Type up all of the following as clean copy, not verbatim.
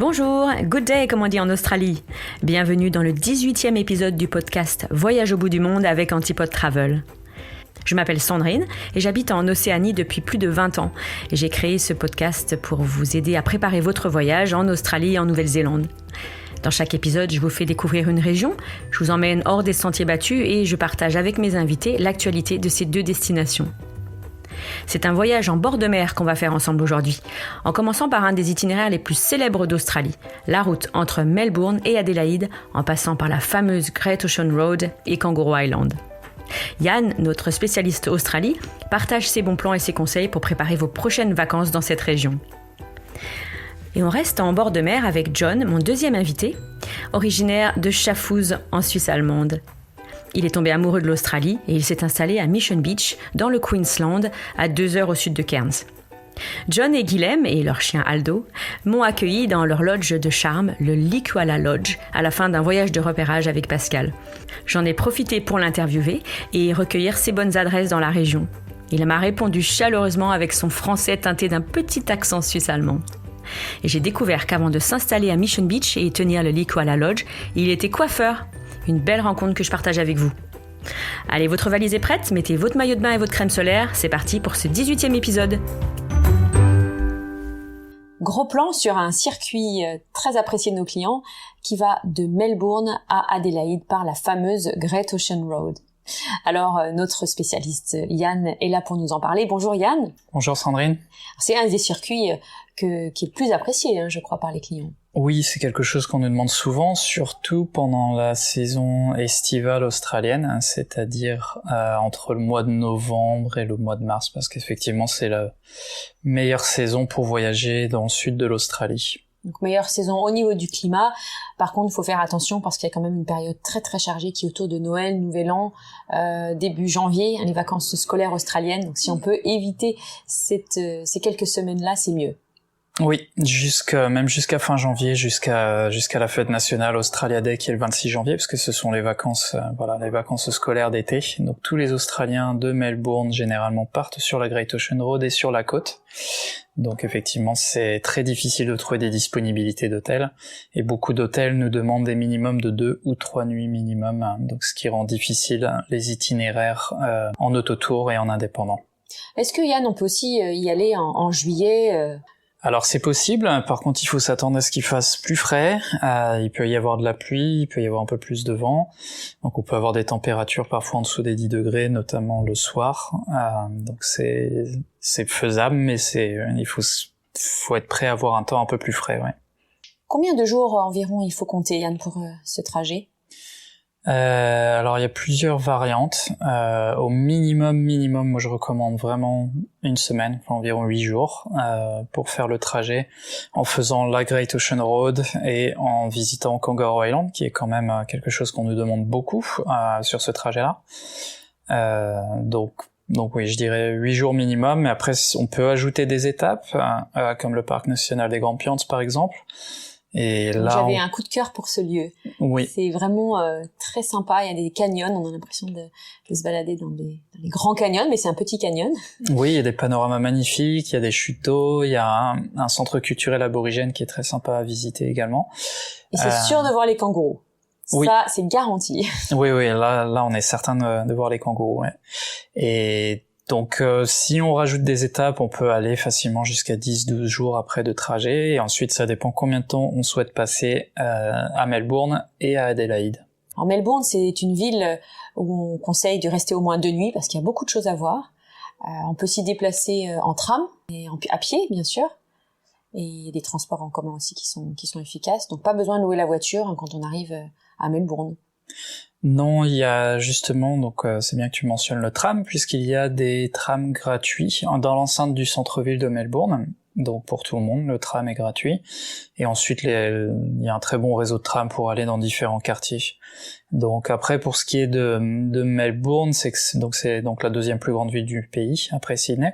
Bonjour, good day comme on dit en Australie. Bienvenue dans le 18e épisode du podcast Voyage au bout du monde avec Antipode Travel. Je m'appelle Sandrine et j'habite en Océanie depuis plus de 20 ans. Et j'ai créé ce podcast pour vous aider à préparer votre voyage en Australie et en Nouvelle-Zélande. Dans chaque épisode, je vous fais découvrir une région, je vous emmène hors des sentiers battus et je partage avec mes invités l'actualité de ces deux destinations. C'est un voyage en bord de mer qu'on va faire ensemble aujourd'hui, en commençant par un des itinéraires les plus célèbres d'Australie, la route entre Melbourne et Adélaïde, en passant par la fameuse Great Ocean Road et Kangaroo Island. Yann, notre spécialiste Australie, partage ses bons plans et ses conseils pour préparer vos prochaines vacances dans cette région. Et on reste en bord de mer avec John, mon deuxième invité, originaire de Schaffhouse en Suisse allemande. Il est tombé amoureux de l'Australie et il s'est installé à Mission Beach, dans le Queensland, à 2 heures au sud de Cairns. John et Guilhem, et leur chien Aldo, m'ont accueilli dans leur lodge de charme, le Likwala Lodge, à la fin d'un voyage de repérage avec Pascal. J'en ai profité pour l'interviewer et recueillir ses bonnes adresses dans la région. Il m'a répondu chaleureusement avec son français teinté d'un petit accent suisse-allemand. Et j'ai découvert qu'avant de s'installer à Mission Beach et tenir le Likwala Lodge, il était coiffeur. Une belle rencontre que je partage avec vous. Allez, votre valise est prête, mettez votre maillot de bain et votre crème solaire. C'est parti pour ce 18e épisode. Gros plan sur un circuit très apprécié de nos clients qui va de Melbourne à Adélaïde par la fameuse Great Ocean Road. Alors, notre spécialiste Yann est là pour nous en parler. Bonjour Yann. Bonjour Sandrine. C'est un des circuits qui est le plus apprécié, je crois, par les clients. Oui, c'est quelque chose qu'on nous demande souvent, surtout pendant la saison estivale australienne, c'est-à-dire entre le mois de novembre et le mois de mars, parce qu'effectivement c'est la meilleure saison pour voyager dans le sud de l'Australie. Donc meilleure saison au niveau du climat. Par contre, il faut faire attention parce qu'il y a quand même une période très très chargée qui est autour de Noël, Nouvel An, début janvier, les vacances scolaires australiennes. Donc si on peut éviter ces quelques semaines-là, c'est mieux. Oui, même jusqu'à fin janvier, jusqu'à la fête nationale Australia Day qui est le 26 janvier, parce que ce sont les vacances scolaires d'été. Donc tous les Australiens de Melbourne généralement partent sur la Great Ocean Road et sur la côte. Donc effectivement, c'est très difficile de trouver des disponibilités d'hôtels et beaucoup d'hôtels nous demandent des minimums de 2 ou 3 nuits minimum, donc ce qui rend difficile les itinéraires en autotour et en indépendant. Est-ce que Yann, on peut aussi y aller en juillet Alors c'est possible, par contre il faut s'attendre à ce qu'il fasse plus frais, il peut y avoir de la pluie, il peut y avoir un peu plus de vent, donc on peut avoir des températures parfois en dessous des 10 degrés, notamment le soir, donc c'est faisable, mais il faut être prêt à avoir un temps un peu plus frais, ouais. Combien de jours environ il faut compter, Yann, pour ce trajet ? Alors il y a plusieurs variantes. Au minimum, moi je recommande vraiment une semaine, environ 8 jours, pour faire le trajet en faisant la Great Ocean Road et en visitant Kangaroo Island, qui est quand même quelque chose qu'on nous demande beaucoup sur ce trajet-là. Donc oui, je dirais 8 jours minimum, mais après on peut ajouter des étapes, comme le parc national des Grandes Piantes par exemple. Et là, j'avais un coup de cœur pour ce lieu. Oui. C'est vraiment très sympa. Il y a des canyons. On a l'impression de se balader dans des grands canyons, mais c'est un petit canyon. Oui, il y a des panoramas magnifiques. Il y a des chutes d'eau. Il y a un centre culturel aborigène qui est très sympa à visiter également. Et c'est sûr de voir les kangourous. Oui. Ça, c'est garanti. Oui. Là, on est certain de voir les kangourous. Ouais. Et donc, si on rajoute des étapes, on peut aller facilement jusqu'à 10-12 jours après de trajet. Et ensuite, ça dépend combien de temps on souhaite passer à Melbourne et à Adélaïde. En Melbourne, c'est une ville où on conseille de rester au moins 2 nuits parce qu'il y a beaucoup de choses à voir. On peut s'y déplacer en tram et à pied, bien sûr. Et il y a des transports en commun aussi qui sont efficaces. Donc, pas besoin de louer la voiture quand on arrive à Melbourne. Non, il y a justement, donc c'est bien que tu mentionnes le tram, puisqu'il y a des trams gratuits dans l'enceinte du centre-ville de Melbourne. Donc pour tout le monde, le tram est gratuit. Et ensuite, il y a un très bon réseau de trams pour aller dans différents quartiers. Donc après, pour ce qui est de Melbourne, c'est donc la deuxième plus grande ville du pays, après Sydney.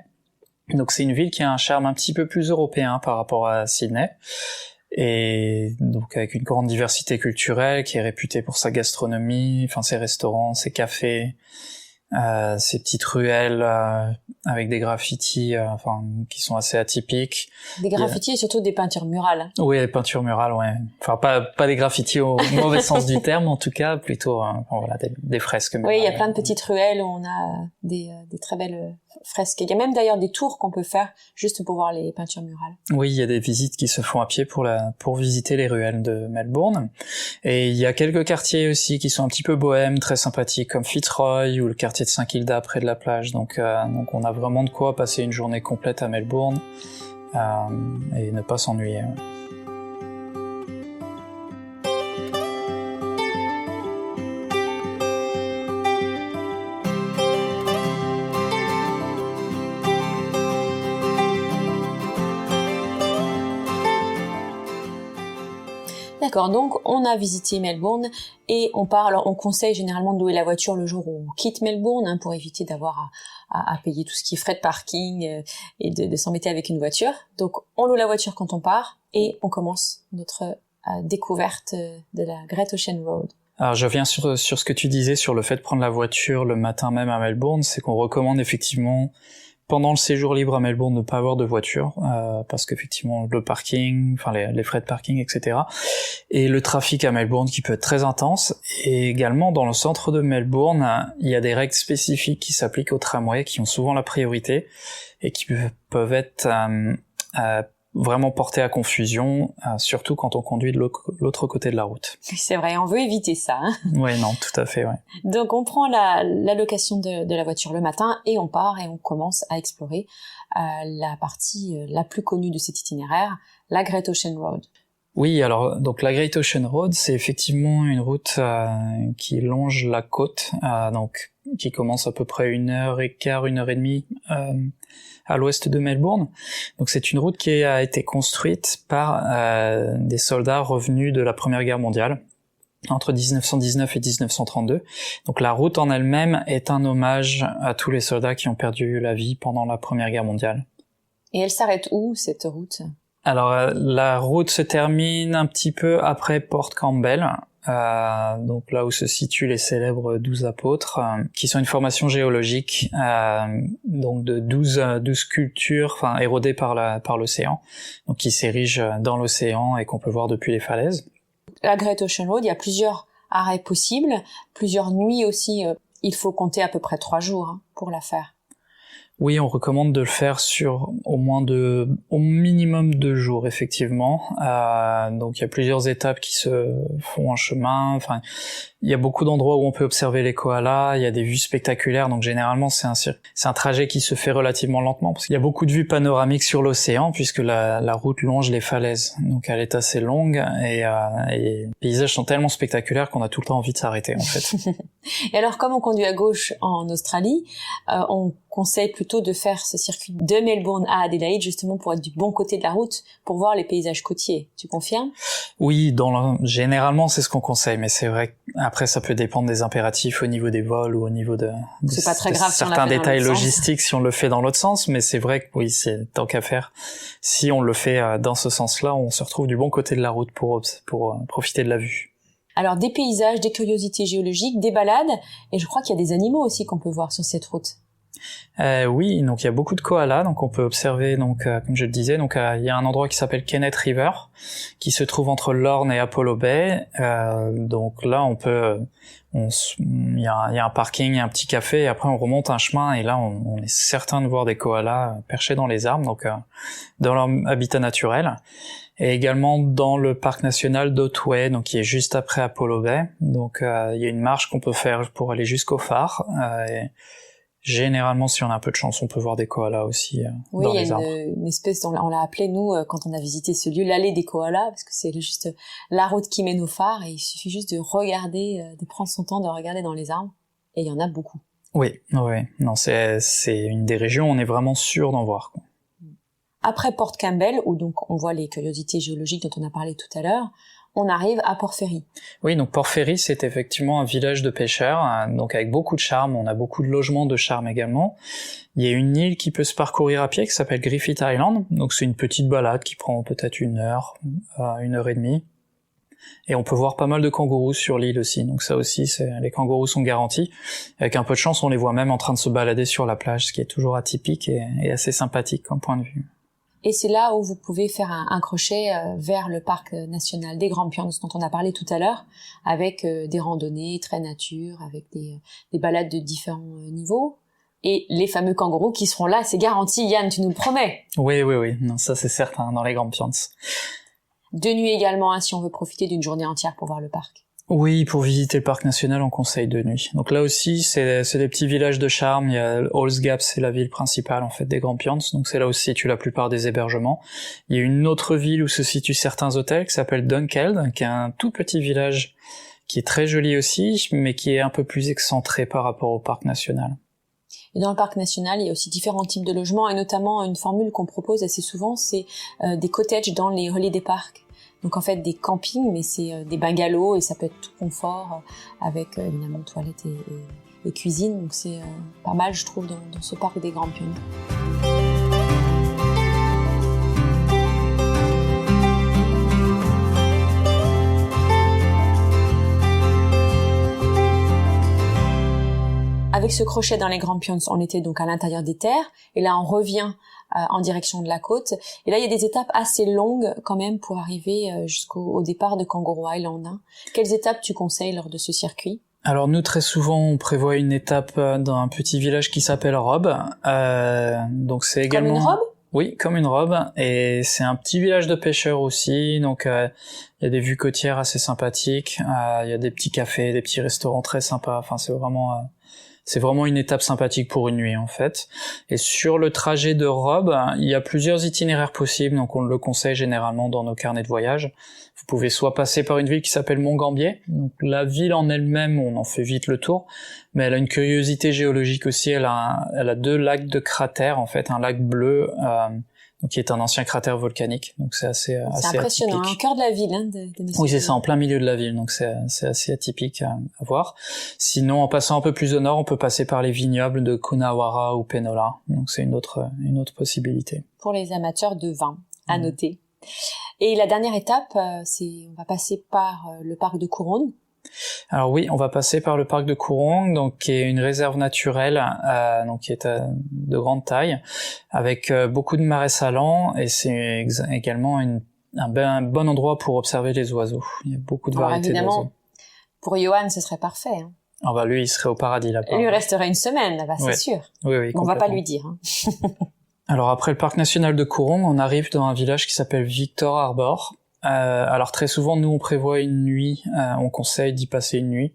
Donc c'est une ville qui a un charme un petit peu plus européen par rapport à Sydney. Et donc avec une grande diversité culturelle, qui est réputée pour sa gastronomie, ses restaurants, ses cafés, ces petites ruelles avec des graffitis qui sont assez atypiques. Des graffitis et surtout des peintures murales. Oui, les peintures murales, ouais. Enfin, pas des graffitis au mauvais sens du terme, en tout cas, plutôt des fresques murales. Oui, il y a plein de petites ruelles où on a des très belles fresques. Il y a même d'ailleurs des tours qu'on peut faire juste pour voir les peintures murales. Oui, il y a des visites qui se font à pied pour visiter les ruelles de Melbourne. Et il y a quelques quartiers aussi qui sont un petit peu bohèmes, très sympathiques, comme Fitzroy ou le quartier de Saint-Kilda près de la plage. Donc on a vraiment de quoi passer une journée complète à Melbourne et ne pas s'ennuyer. D'accord, donc on a visité Melbourne et on part. Alors on conseille généralement de louer la voiture le jour où on quitte Melbourne pour éviter d'avoir à payer tout ce qui est frais de parking et de s'embêter avec une voiture. Donc on loue la voiture quand on part et on commence notre découverte de la Great Ocean Road. Alors je reviens sur ce que tu disais sur le fait de prendre la voiture le matin même à Melbourne, c'est qu'on recommande effectivement pendant le séjour libre à Melbourne ne pas avoir de voiture parce qu'effectivement le parking, les frais de parking, etc. et le trafic à Melbourne qui peut être très intense. Et également dans le centre de Melbourne, il y a des règles spécifiques qui s'appliquent aux tramways qui ont souvent la priorité et qui peuvent être vraiment portées à confusion, surtout quand on conduit de l'autre côté de la route. C'est vrai, on veut éviter ça. Oui, non, tout à fait, ouais. Donc on prend la location de la voiture le matin et on part et on commence à explorer la partie la plus connue de cet itinéraire, la Great Ocean Road. Oui, alors donc la Great Ocean Road, c'est effectivement une route qui longe la côte, donc qui commence à peu près 1h15, 1h30 à l'ouest de Melbourne. Donc c'est une route qui a été construite par des soldats revenus de la Première Guerre mondiale entre 1919 et 1932. Donc la route en elle-même est un hommage à tous les soldats qui ont perdu la vie pendant la Première Guerre mondiale. Et elle s'arrête où, cette route ? Alors la route se termine un petit peu après Port Campbell, donc là où se situent les célèbres 12 apôtres, qui sont une formation géologique donc de 12 sculptures érodées par l'océan, donc qui s'érigent dans l'océan et qu'on peut voir depuis les falaises. La Great Ocean Road, il y a plusieurs arrêts possibles, plusieurs nuits aussi. Il faut compter à peu près 3 jours pour la faire. Oui, on recommande de le faire sur au minimum 2 jours, effectivement. Donc il y a plusieurs étapes qui se font en chemin. Enfin, il y a beaucoup d'endroits où on peut observer les koalas. Il y a des vues spectaculaires. Donc généralement, c'est un trajet qui se fait relativement lentement parce qu'il y a beaucoup de vues panoramiques sur l'océan puisque la route longe les falaises. Donc elle est assez longue et les paysages sont tellement spectaculaires qu'on a tout le temps envie de s'arrêter, en fait. Et alors, comme on conduit à gauche en Australie, on conseille plutôt de faire ce circuit de Melbourne à Adélaïde, justement pour être du bon côté de la route, pour voir les paysages côtiers. Tu confirmes ? Oui, généralement c'est ce qu'on conseille, mais c'est vrai qu'après ça peut dépendre des impératifs au niveau des vols ou au niveau de c'est pas très grave si certains détails logistiques si on le fait dans l'autre sens, mais c'est vrai que oui, c'est tant qu'à faire. Si on le fait dans ce sens-là, on se retrouve du bon côté de la route pour profiter de la vue. Alors des paysages, des curiosités géologiques, des balades, et je crois qu'il y a des animaux aussi qu'on peut voir sur cette route. Oui, donc il y a beaucoup de koalas, donc on peut observer, comme je le disais, il y a un endroit qui s'appelle Kenneth River, qui se trouve entre Lorne et Apollo Bay. Donc là, il y a un parking, un petit café, et après on remonte un chemin, et là on est certain de voir des koalas perchés dans les arbres, donc dans leur habitat naturel. Et également dans le parc national d'Otway, donc qui est juste après Apollo Bay. Donc il y a une marche qu'on peut faire pour aller jusqu'au phare. Et généralement, si on a un peu de chance, on peut voir des koalas aussi dans les arbres. Oui, il y a une espèce, on l'a appelé nous quand on a visité ce lieu, l'allée des koalas, parce que c'est juste la route qui mène au phare, et il suffit juste de regarder, de prendre son temps de regarder dans les arbres, et il y en a beaucoup. Oui. Non, c'est une des régions où on est vraiment sûr d'en voir, quoi. Après Port Campbell, où donc on voit les curiosités géologiques dont on a parlé tout à l'heure, on arrive à Port Fairy. Oui, donc Port Fairy, c'est effectivement un village de pêcheurs, donc avec beaucoup de charme. On a beaucoup de logements de charme également. Il y a une île qui peut se parcourir à pied qui s'appelle Griffith Island. Donc c'est une petite balade qui prend peut-être 1 heure, 1h30. Et on peut voir pas mal de kangourous sur l'île aussi, donc ça aussi, les kangourous sont garantis. Avec un peu de chance, on les voit même en train de se balader sur la plage, ce qui est toujours atypique et assez sympathique comme point de vue. Et c'est là où vous pouvez faire un crochet vers le parc national des Grampians dont on a parlé tout à l'heure, avec des randonnées très nature, avec des balades de différents niveaux. Et les fameux kangourous qui seront là, c'est garanti. Yann, tu nous le promets. Oui, non, ça c'est certain, dans les Grampians. De nuit également, hein, si on veut profiter d'une journée entière pour voir le parc. Oui, pour visiter le parc national, on conseille de nuit. Donc là aussi, c'est des petits villages de charme. Il y a Halls Gap, c'est la ville principale en fait des Grampians, donc c'est là où se situent la plupart des hébergements. Il y a une autre ville où se situent certains hôtels qui s'appelle Dunkeld, qui est un tout petit village qui est très joli aussi, mais qui est un peu plus excentré par rapport au parc national. Et dans le parc national, il y a aussi différents types de logements, et notamment une formule qu'on propose assez souvent, c'est des cottages dans les relais des parcs. Donc en fait des campings, mais c'est des bungalows et ça peut être tout confort avec évidemment toilettes et cuisine. Donc c'est pas mal, je trouve, dans ce parc des Grampians. Avec ce crochet dans les Grampians, on était donc à l'intérieur des terres, et là on revient en direction de la côte. Et là il y a des étapes assez longues quand même pour arriver jusqu'au départ de Kangaroo Island. Hein. Quelles étapes tu conseilles lors de ce circuit ? Alors nous, très souvent, on prévoit une étape dans un petit village qui s'appelle Rob. Donc c'est également... Comme une robe ? Oui, comme une robe. Et c'est un petit village de pêcheurs aussi. Donc il y a des vues côtières assez sympathiques. Il y a des petits cafés, des petits restaurants très sympas. Enfin, c'est vraiment une étape sympathique pour une nuit en fait. Et sur le trajet de Rob, il y a plusieurs itinéraires possibles, donc on le conseille généralement dans nos carnets de voyage. Vous pouvez soit passer par une ville qui s'appelle Mont-Gambier, donc la ville en elle-même, on en fait vite le tour, mais elle a une curiosité géologique aussi, elle a 2 lacs de cratères en fait, un lac bleu, donc qui est un ancien cratère volcanique, donc c'est assez impressionnant, atypique. Au cœur de la ville, hein, de Oui, c'est ça, en plein milieu de la ville, donc c'est assez atypique à voir. Sinon, en passant un peu plus au nord, on peut passer par les vignobles de Coonawarra ou Penola, donc c'est une autre possibilité. Pour les amateurs de vin, à noter. Et la dernière étape, on va passer par le parc de Coorong. Alors oui, on va passer par le parc de Coorong, donc qui est une réserve naturelle, donc qui est de grande taille, avec beaucoup de marais salants, et c'est également un bon endroit pour observer les oiseaux. Il y a beaucoup de variétés d'oiseaux. Pour Johan, ce serait parfait. Hein. Ah bah lui, il serait au paradis là-bas. Il lui resterait une semaine là-bas, c'est sûr. Oui, on va pas lui dire. Hein. Alors après le parc national de Coorong, on arrive dans un village qui s'appelle Victor Harbor. Alors très souvent, nous on prévoit une nuit, on conseille d'y passer une nuit,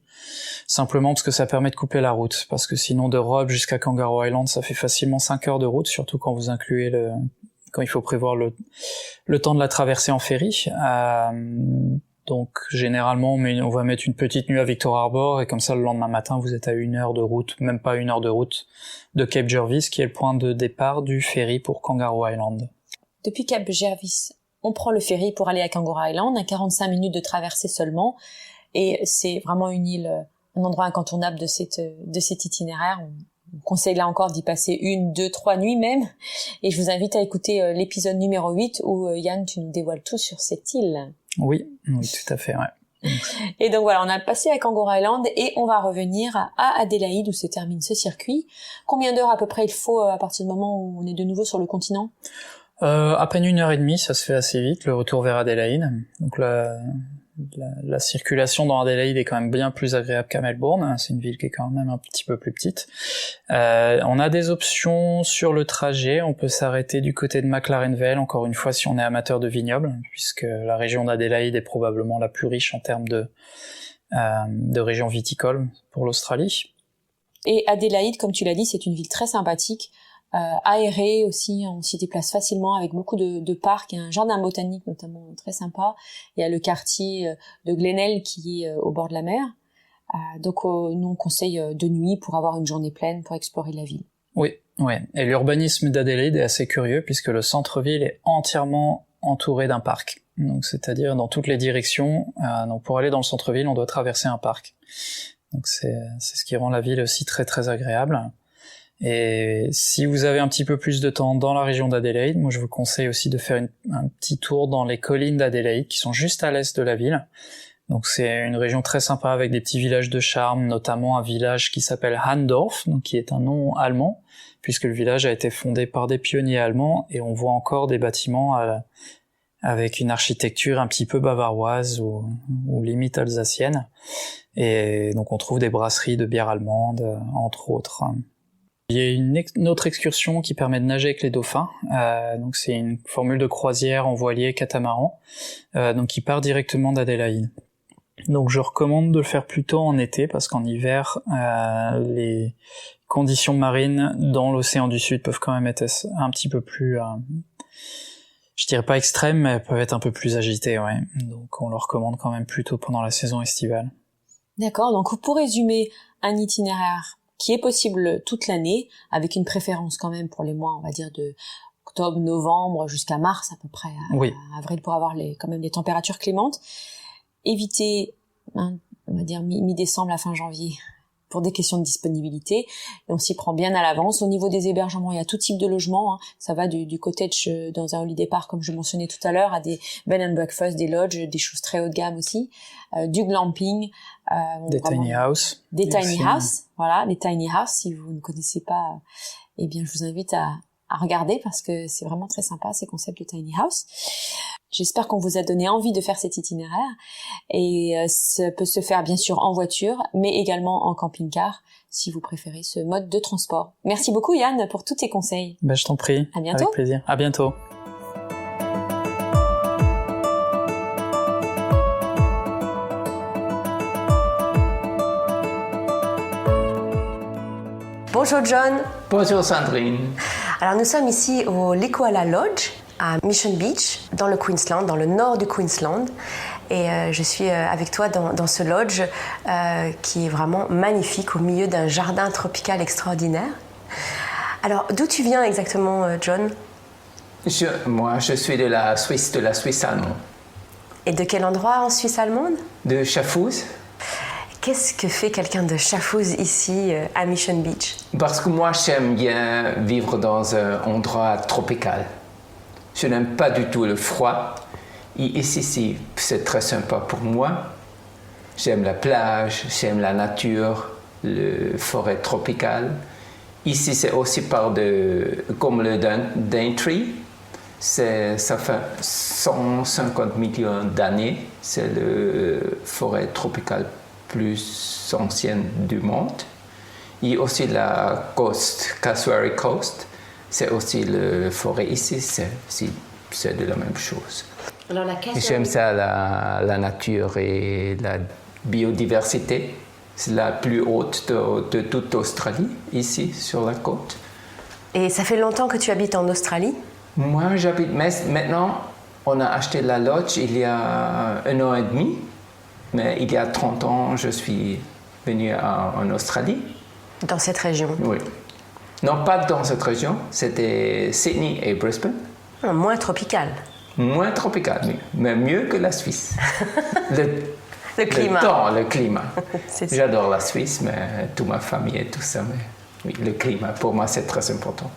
simplement parce que ça permet de couper la route, parce que sinon de Rob jusqu'à Kangaroo Island, ça fait facilement 5 heures de route, surtout quand vous incluez quand il faut prévoir le temps de la traversée en ferry. Donc généralement, on va mettre une petite nuit à Victor Harbor, et comme ça le lendemain matin, vous êtes à 1 heure de route, même pas 1 heure de route, de Cape Jervis, qui est le point de départ du ferry pour Kangaroo Island. Depuis Cape Jervis, on prend le ferry pour aller à Kangaroo Island, à 45 minutes de traversée seulement, et c'est vraiment une île, un endroit incontournable de cet itinéraire. On conseille là encore d'y passer 1, 2, 3 nuits même, et je vous invite à écouter l'épisode numéro 8 où Yann, tu nous dévoiles tout sur cette île. Oui, tout à fait, ouais. Et donc voilà, on a passé à Kangaroo Island et on va revenir à Adélaïde où se termine ce circuit. Combien d'heures à peu près il faut à partir du moment où on est de nouveau sur le continent ? À peine 1h30, ça se fait assez vite, le retour vers Adélaïde. Donc la circulation dans Adélaïde est quand même bien plus agréable qu'à Melbourne. C'est une ville qui est quand même un petit peu plus petite. On a des options sur le trajet. On peut s'arrêter du côté de McLaren Vale, encore une fois, si on est amateur de vignobles, puisque la région d'Adélaïde est probablement la plus riche en termes de région viticole pour l'Australie. Et Adélaïde, comme tu l'as dit, c'est une ville très sympathique. Aéré aussi, on s'y déplace facilement avec beaucoup de parcs, il y a un jardin botanique notamment très sympa, il y a le quartier de Glenelg qui est au bord de la mer, donc nous on conseille de nuit pour avoir une journée pleine pour explorer la ville. Oui, et l'urbanisme d'Adélaïde est assez curieux puisque le centre-ville est entièrement entouré d'un parc, donc c'est-à-dire dans toutes les directions, donc pour aller dans le centre-ville on doit traverser un parc, donc c'est ce qui rend la ville aussi très très agréable. Et si vous avez un petit peu plus de temps dans la région d'Adélaïde, moi je vous conseille aussi de faire un petit tour dans les collines d'Adélaïde qui sont juste à l'est de la ville. Donc c'est une région très sympa avec des petits villages de charme, notamment un village qui s'appelle Handorf, donc qui est un nom allemand, puisque le village a été fondé par des pionniers allemands et on voit encore des bâtiments avec une architecture un petit peu bavaroise ou limite alsacienne. Et donc on trouve des brasseries de bière allemande, entre autres. Il y a une autre excursion qui permet de nager avec les dauphins. Donc c'est une formule de croisière en voilier catamaran, donc qui part directement d'Adélaïde. Donc je recommande de le faire plutôt en été parce qu'en hiver, les conditions marines dans l'océan du Sud peuvent quand même être un petit peu plus, je dirais pas extrêmes, mais elles peuvent être un peu plus agitées, ouais. Donc on le recommande quand même plutôt pendant la saison estivale. D'accord, donc pour résumer, un itinéraire qui est possible toute l'année, avec une préférence quand même pour les mois, on va dire, de octobre, novembre, jusqu'à mars à peu près, oui. À avril, pour avoir quand même des températures clémentes. Éviter, on va dire mi-décembre à fin janvier, pour des questions de disponibilité, et on s'y prend bien à l'avance. Au niveau des hébergements, il y a tout type de logements, hein. Ça va du cottage dans un holiday park, comme je mentionnais tout à l'heure, à des bed and breakfast, des lodges, des choses très haut de gamme aussi, du glamping, des tiny house. Des tiny house, voilà, les tiny house. Si vous ne connaissez pas, eh bien, je vous invite à regarder parce que c'est vraiment très sympa, ces concepts de tiny house. J'espère qu'on vous a donné envie de faire cet itinéraire et ça peut se faire bien sûr en voiture, mais également en camping-car si vous préférez ce mode de transport. Merci beaucoup Yann pour tous tes conseils. Je t'en prie. À bientôt. Avec plaisir. À bientôt. Bonjour John. Bonjour Sandrine. Alors nous sommes ici au Likoala Lodge à Mission Beach, dans le Queensland, dans le nord du Queensland. Et je suis avec toi dans ce lodge qui est vraiment magnifique au milieu d'un jardin tropical extraordinaire. Alors d'où tu viens exactement, John ? Moi, je suis de la Suisse allemande. Et de quel endroit en Suisse allemande ? De Schaffhouse. Qu'est-ce que fait quelqu'un de Schaffhouse ici à Mission Beach ? Parce que moi, j'aime bien vivre dans un endroit tropical. Je n'aime pas du tout le froid. Et ici, c'est très sympa pour moi. J'aime la plage, j'aime la nature, la forêt tropicale. Ici, c'est aussi comme le Daintree. Ça fait 150 millions d'années. C'est la forêt tropicale plus ancienne du monde. Et aussi la côte, Cassowary Coast, c'est aussi la forêt ici, c'est de la même chose. Alors J'aime ça, la nature et la biodiversité. C'est la plus haute de toute l'Australie, ici, sur la côte. Et ça fait longtemps que tu habites en Australie ? Moi, j'habite maintenant, on a acheté la lodge il y a 1 an et demi. Mais il y a 30 ans, je suis venu en Australie. Dans cette région ? Oui. Non, pas dans cette région. C'était Sydney et Brisbane. Moins tropical. Moins tropical, oui. Mais mieux que la Suisse. Le climat. Le climat. J'adore la Suisse, mais toute ma famille et tout ça. Mais oui, le climat, pour moi, c'est très important.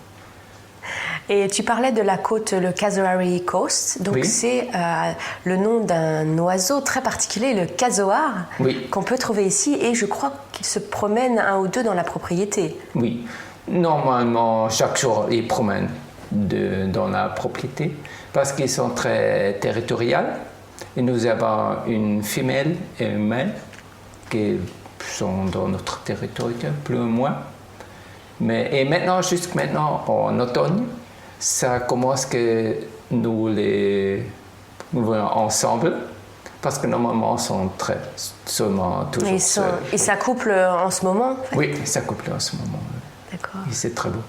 Et tu parlais de la côte, le Cassowary Coast. Donc, oui. C'est le nom d'un oiseau très particulier, le casoar, oui. Qu'on peut trouver ici. Et je crois qu'il se promène un ou deux dans la propriété. Oui. Normalement, chaque jour, ils promènent dans la propriété parce qu'ils sont très territoriaux. Et nous avons une femelle et un mâle qui sont dans notre territoire, plus ou moins. Et maintenant, jusqu'à maintenant, en automne, ça commence que nous les voyons ensemble, parce que normalement, ils sont seulement toujours seuls. Ils s'accouplent en ce moment ? Oui, ils s'accouplent en ce moment. D'accord. Et c'est très beau.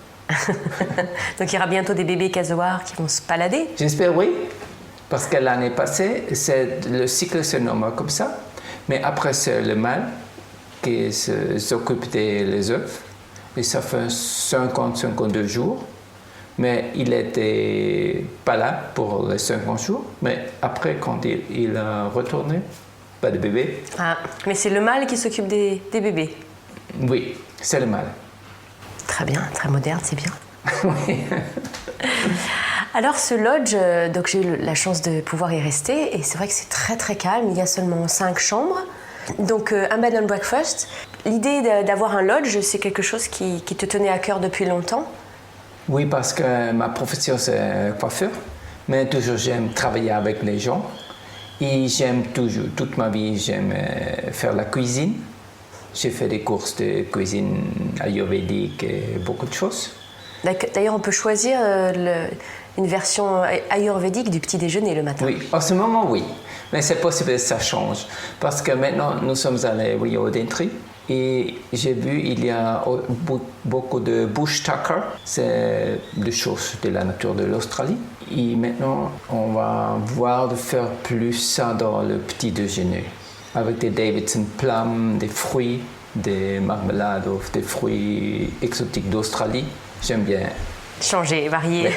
Donc il y aura bientôt des bébés casoars qui vont se balader ? J'espère oui, parce que l'année passée, le cycle se nomme comme ça, mais après c'est le mâle qui s'occupe des œufs, et ça fait 50-52 jours. Mais il n'était pas là pour les 50 jours. Mais après, quand il a retourné, pas de bébé. Ah, mais c'est le mâle qui s'occupe des bébés ? Oui, c'est le mâle. Très bien, très moderne, c'est bien. Alors ce lodge, donc j'ai eu la chance de pouvoir y rester et c'est vrai que c'est très très calme, il y a seulement 5 chambres. Donc un bed and breakfast. L'idée d'avoir un lodge, c'est quelque chose qui te tenait à cœur depuis longtemps? Oui, parce que ma profession c'est coiffeur, mais toujours j'aime travailler avec les gens et j'aime toujours, toute ma vie, j'aime faire la cuisine. J'ai fait des courses de cuisine ayurvédique et beaucoup de choses. D'ailleurs, on peut choisir une version ayurvédique du petit déjeuner le matin. Oui, en ce moment, oui. Mais c'est possible que ça change. Parce que maintenant, nous sommes allés au Daintree et j'ai vu il y a beaucoup de bush tucker. C'est des choses de la nature de l'Australie. Et maintenant, on va voir de faire plus ça dans le petit déjeuner. Avec des Davidson plums, des fruits, des marmelades, des fruits exotiques d'Australie. J'aime bien. Changer, varier. Ouais.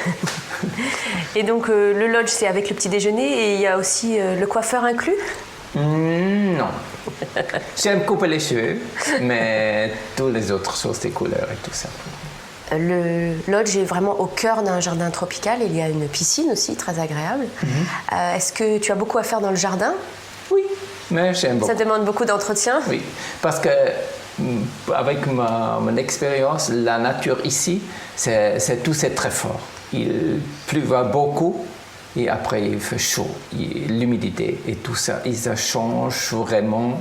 Et donc le lodge, c'est avec le petit déjeuner et il y a aussi le coiffeur inclus? Non. J'aime couper les cheveux, mais toutes les autres choses, des couleurs et tout ça. Le lodge est vraiment au cœur d'un jardin tropical. Il y a une piscine aussi, très agréable. Est-ce que tu as beaucoup à faire dans le jardin? Oui, mais j'aime beaucoup. Ça demande beaucoup d'entretien? Oui, parce que avec mon expérience, la nature ici, c'est très fort. Il pleut beaucoup et après il fait chaud, l'humidité et tout ça, et ça change vraiment.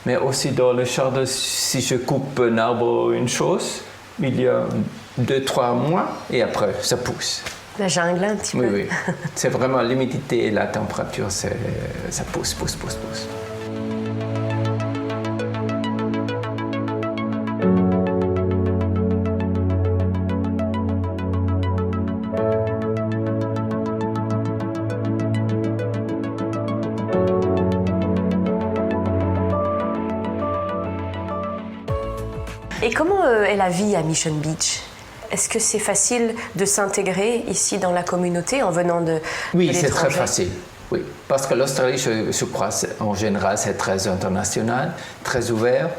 Mais aussi dans le jardin, si je coupe un arbre, une chose, il y a 2-3 mois et après ça pousse. La jungle un petit peu. Oui, oui. C'est vraiment l'humidité et la température, ça pousse. Et comment est la vie à Mission Beach? Est-ce que c'est facile de s'intégrer ici dans la communauté en venant de Oui, de c'est très l'étranger? facile. Oui, parce que l'Australie, je crois, en général, c'est très international, très ouvert.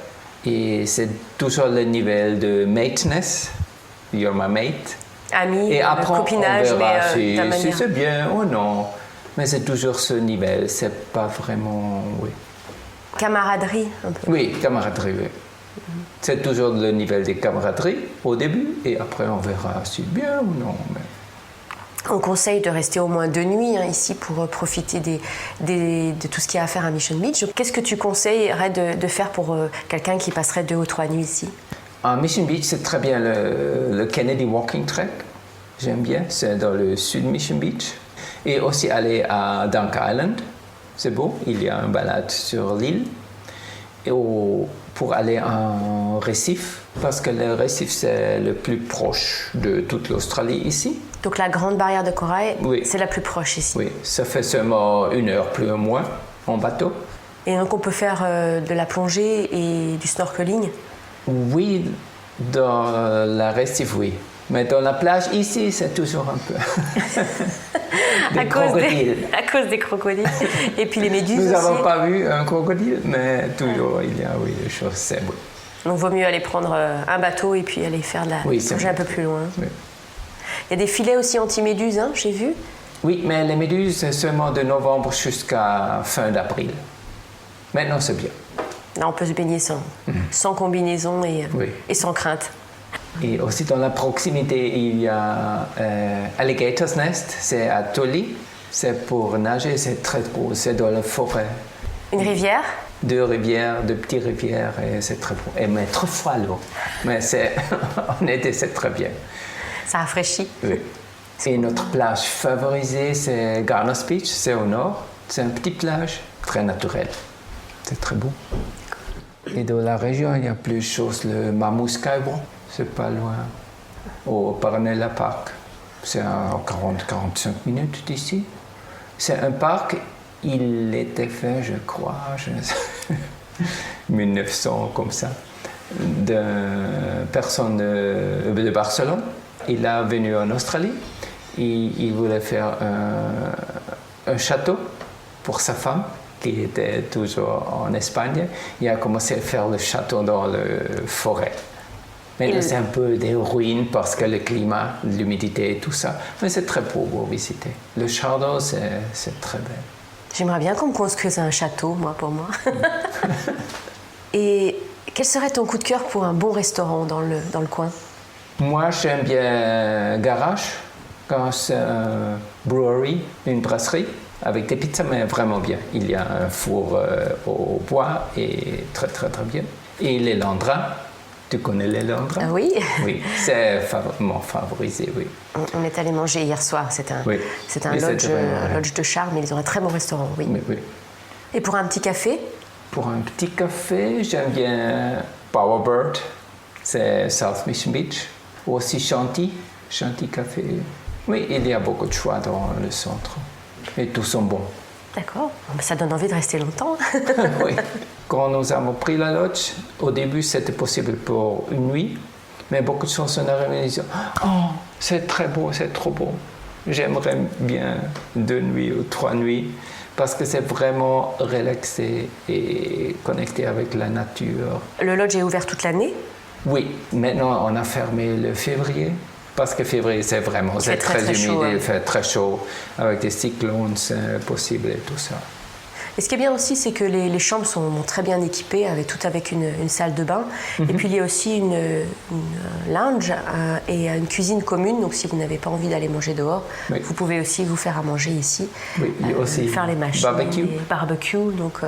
Et c'est toujours le niveau de mateness. You're my mate. Amis, Et après, copinage, on verra mais ta si manière. c'est bien ou non. Mais c'est toujours ce niveau. C'est pas vraiment. Oui, Camaraderie, un peu. oui, camaraderie, oui. C'est toujours le niveau de camaraderie au début. Et après, on verra si bien ou non. Mais... On conseille de rester au moins 2 nuits ici pour profiter de tout ce qu'il y a à faire à Mission Beach. Qu'est-ce que tu conseillerais de faire pour quelqu'un qui passerait 2 ou 3 nuits ici? À Mission Beach, c'est très bien le Kennedy Walking Track. J'aime bien, c'est dans le sud de Mission Beach. Et aussi aller à Dunk Island, c'est beau, il y a une balade sur l'île. Et pour aller en récif, parce que le récif c'est le plus proche de toute l'Australie ici. Donc la grande barrière de corail, Oui. c'est la plus proche ici. Oui, ça fait seulement 1 heure plus ou moins en bateau. Et donc on peut faire de la plongée et du snorkeling? Oui, dans la récif, oui. Mais dans la plage ici, c'est toujours un peu des crocodiles. À cause des crocodiles. Et puis les méduses Nous aussi. n'avons pas vu un crocodile, mais toujours il y a des choses, c'est beau. Donc vaut mieux aller prendre un bateau et puis aller faire de la Oui, c'est plongée bon. un peu plus loin. Oui. Il y a des filets aussi anti-méduses, hein, j'ai vu. Oui, mais les méduses, c'est seulement de novembre jusqu'à fin d'avril. Maintenant, c'est bien. Là, on peut se baigner sans combinaison Oui. et sans crainte. Et aussi dans la proximité, il y a Alligator's Nest, c'est à Tolly. C'est pour nager, c'est très beau, c'est dans la forêt. Une rivière? 2 rivières, 2 petites rivières, et c'est très beau. Et mais trop froid l'eau. Mais en été, c'est très bien. Ça rafraîchit. Oui. Et notre plage favorisée, c'est Garner's Beach, c'est au nord. C'est une petite plage, très naturelle. C'est très beau. Et dans la région, il y a plus de choses. Le Mammoth Skybound, c'est pas loin. Au Paranella Park, c'est à 40-45 minutes d'ici. C'est un parc, il était fait, je crois, 1900 comme ça, d'une personne de Barcelone. Il est venu en Australie et il voulait faire un château pour sa femme qui était toujours en Espagne. Il a commencé à faire le château dans la forêt. Maintenant, c'est un peu des ruines parce que le climat, l'humidité et tout ça. Mais c'est très beau pour visiter. Le château, c'est très belle. J'aimerais bien qu'on me construise un château, pour moi. Et quel serait ton coup de cœur pour un bon restaurant dans le coin? Moi, j'aime bien Garage. Garage, c'est une brewery, une brasserie, avec des pizzas, mais vraiment bien. Il y a un four au bois et très, très, très bien. Et les Landras. Tu connais les Landras? Ah oui. Oui, c'est mon favorisé, oui. On est allé manger hier soir. C'est un lodge de charme. Ils ont un très bon restaurant, oui. Oui. Et pour un petit café? Pour un petit café, j'aime bien Bowerbird, c'est South Mission Beach. Ou aussi Shanty Café. Oui, il y a beaucoup de choix dans le centre. Et tous sont bons. D'accord. Ça donne envie de rester longtemps. Oui. Quand nous avons pris la lodge, au début, c'était possible pour une nuit. Mais beaucoup de gens sont arrivés et disaient « Oh, c'est très beau, c'est trop beau. J'aimerais bien 2 nuits ou 3 nuits. » Parce que c'est vraiment relaxé et connecté avec la nature. Le lodge est ouvert toute l'année? Oui, maintenant on a fermé le février. Parce que février, c'est très humide, chaud, il fait très chaud. Avec des cyclones, c'est possible et tout ça. Et ce qui est bien aussi, c'est que les chambres sont très bien équipées, avec une salle de bain. Et puis il y a aussi une lounge et une cuisine commune. Donc si vous n'avez pas envie d'aller manger dehors, vous pouvez aussi vous faire à manger ici. Oui, il y a aussi faire les machines, barbecue. Donc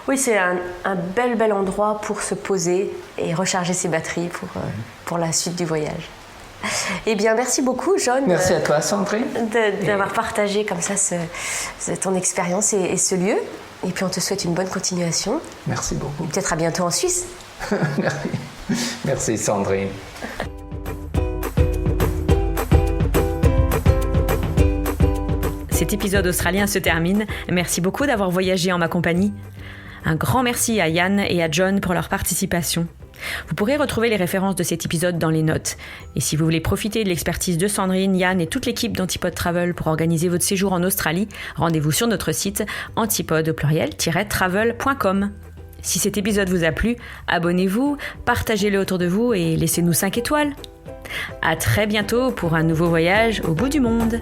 oui, c'est un bel endroit pour se poser et recharger ses batteries pour la suite du voyage. Eh bien, merci beaucoup, John. Merci à toi, Sandrine. D'avoir partagé comme ça ton expérience et ce lieu. Et puis, on te souhaite une bonne continuation. Merci beaucoup. Peut-être à bientôt en Suisse. Merci, Sandrine. Cet épisode australien se termine. Merci beaucoup d'avoir voyagé en ma compagnie. Un grand merci à Yann et à John pour leur participation. Vous pourrez retrouver les références de cet épisode dans les notes. Et si vous voulez profiter de l'expertise de Sandrine, Yann et toute l'équipe d'Antipode Travel pour organiser votre séjour en Australie, rendez-vous sur notre site antipode-travel.com. Si cet épisode vous a plu, abonnez-vous, partagez-le autour de vous et laissez-nous 5 étoiles. À très bientôt pour un nouveau voyage au bout du monde.